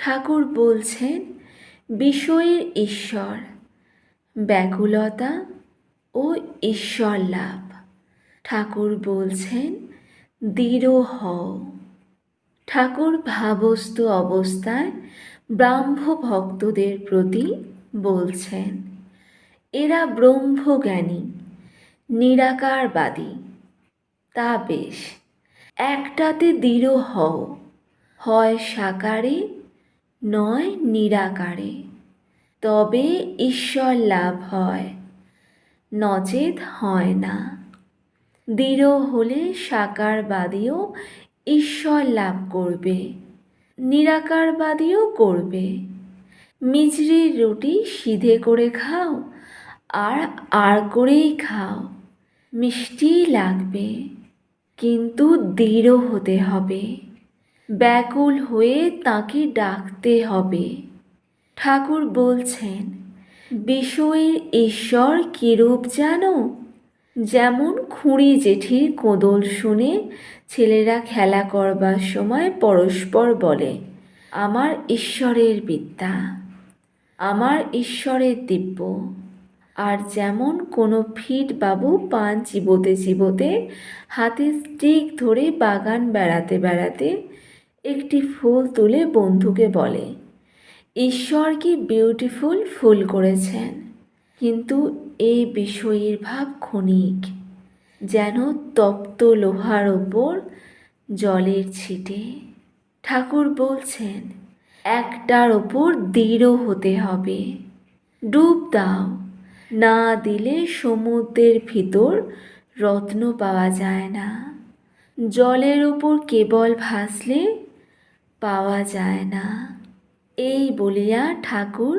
ঠাকুর বলছেন বিষয়ের ঈশ্বর, ব্যাকুলতা ও ঈশ্বর লাভ। ঠাকুর বলছেন দৃঢ় হও। ঠাকুর ভাবস্থ অবস্থায় ব্রাহ্ম ভক্তদের প্রতি বলছেন, এরা ব্রহ্মজ্ঞানী, নিরাকারবাদী। তা বেশ, একটাতে দৃঢ় হও, হয় সাকারে নয় নিরাকারে, তবে ঈশ্বর লাভ হয়, নচেত হয় না। দৃঢ় হলে সাকারবাদীও ঈশ্বর লাভ করবে, নিরাকারবাদীও করবে। মিছরির রুটি সিধে করে খাও আর করেই খাও, মিষ্টিই লাগবে, কিন্তু দৃঢ় হতে হবে, ব্যাকুল হয়ে তাকে ডাকতে হবে। ঠাকুর বলছেন বিষয়ের ঈশ্বর কিরূপ জানো? যেমন খুঁড়ি জেঠির কোদল শুনে ছেলেরা খেলা করবার সময় পরস্পর বলে, আমার ঈশ্বরের বিদ্যা, আমার ঈশ্বরের দিব্য। আর যেমন কোনো ফিট বাবু পান চিবোতে চিবোতে হাতে স্টিক ধরে বাগান বেড়াতে বেড়াতে একটি ফুল তুলে বন্ধুকে বলে, ঈশ্বর কি বিউটিফুল ফুল করেছেন, কিন্তু এই বিষয়ের ভাব ক্ষণিক, যেন তপ্ত লোহার ওপর জলের ছিটে। ঠাকুর বলছেন একটার ওপর দৃঢ় হতে হবে। ডুব দাও, না দিলে সমুদ্রের ভিতর রত্ন পাওয়া যায় না, জলের ওপর কেবল ভাসলে পাওয়া যায় না। এই বলিয়া ঠাকুর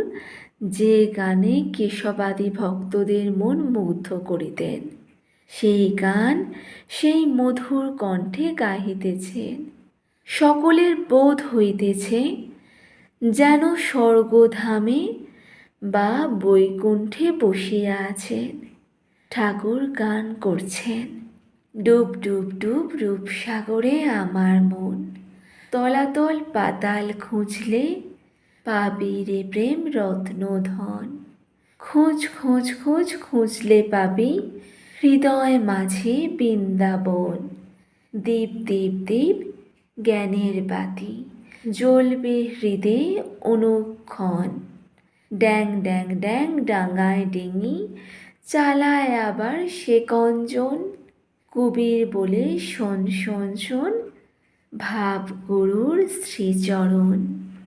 যে গানে কেশবাদী ভক্তদের মন মুগ্ধ করিতেন, সেই গান সেই মধুর কণ্ঠে গাহিতেছেন। সকলের বোধ হইতেছে যেন স্বর্গধামে বা বৈকুণ্ঠে বসিয়া আছেন। ঠাকুর গান করছেন, ডুব ডুব ডুব রূপসাগরে আমার মন, তলাতল পাতাল খুঁজলে পাবি রে প্রেম রত্নধন। খোঁজ খোঁজ খোঁজ খুঁজলে পাবি হৃদয় মাঝে বৃন্দাবন। দীপ দীপ দীপ জ্ঞানের বাতি, জ্বলবে হৃদে অনুক্ষণ। ড্যাং ড্যাং ড্যাং ডাঙায় ডিঙি, চালায় আবার সে কঞ্জন। কবির বলে শোন শোন শোন, ভাব গুরুর শ্রীচরণ।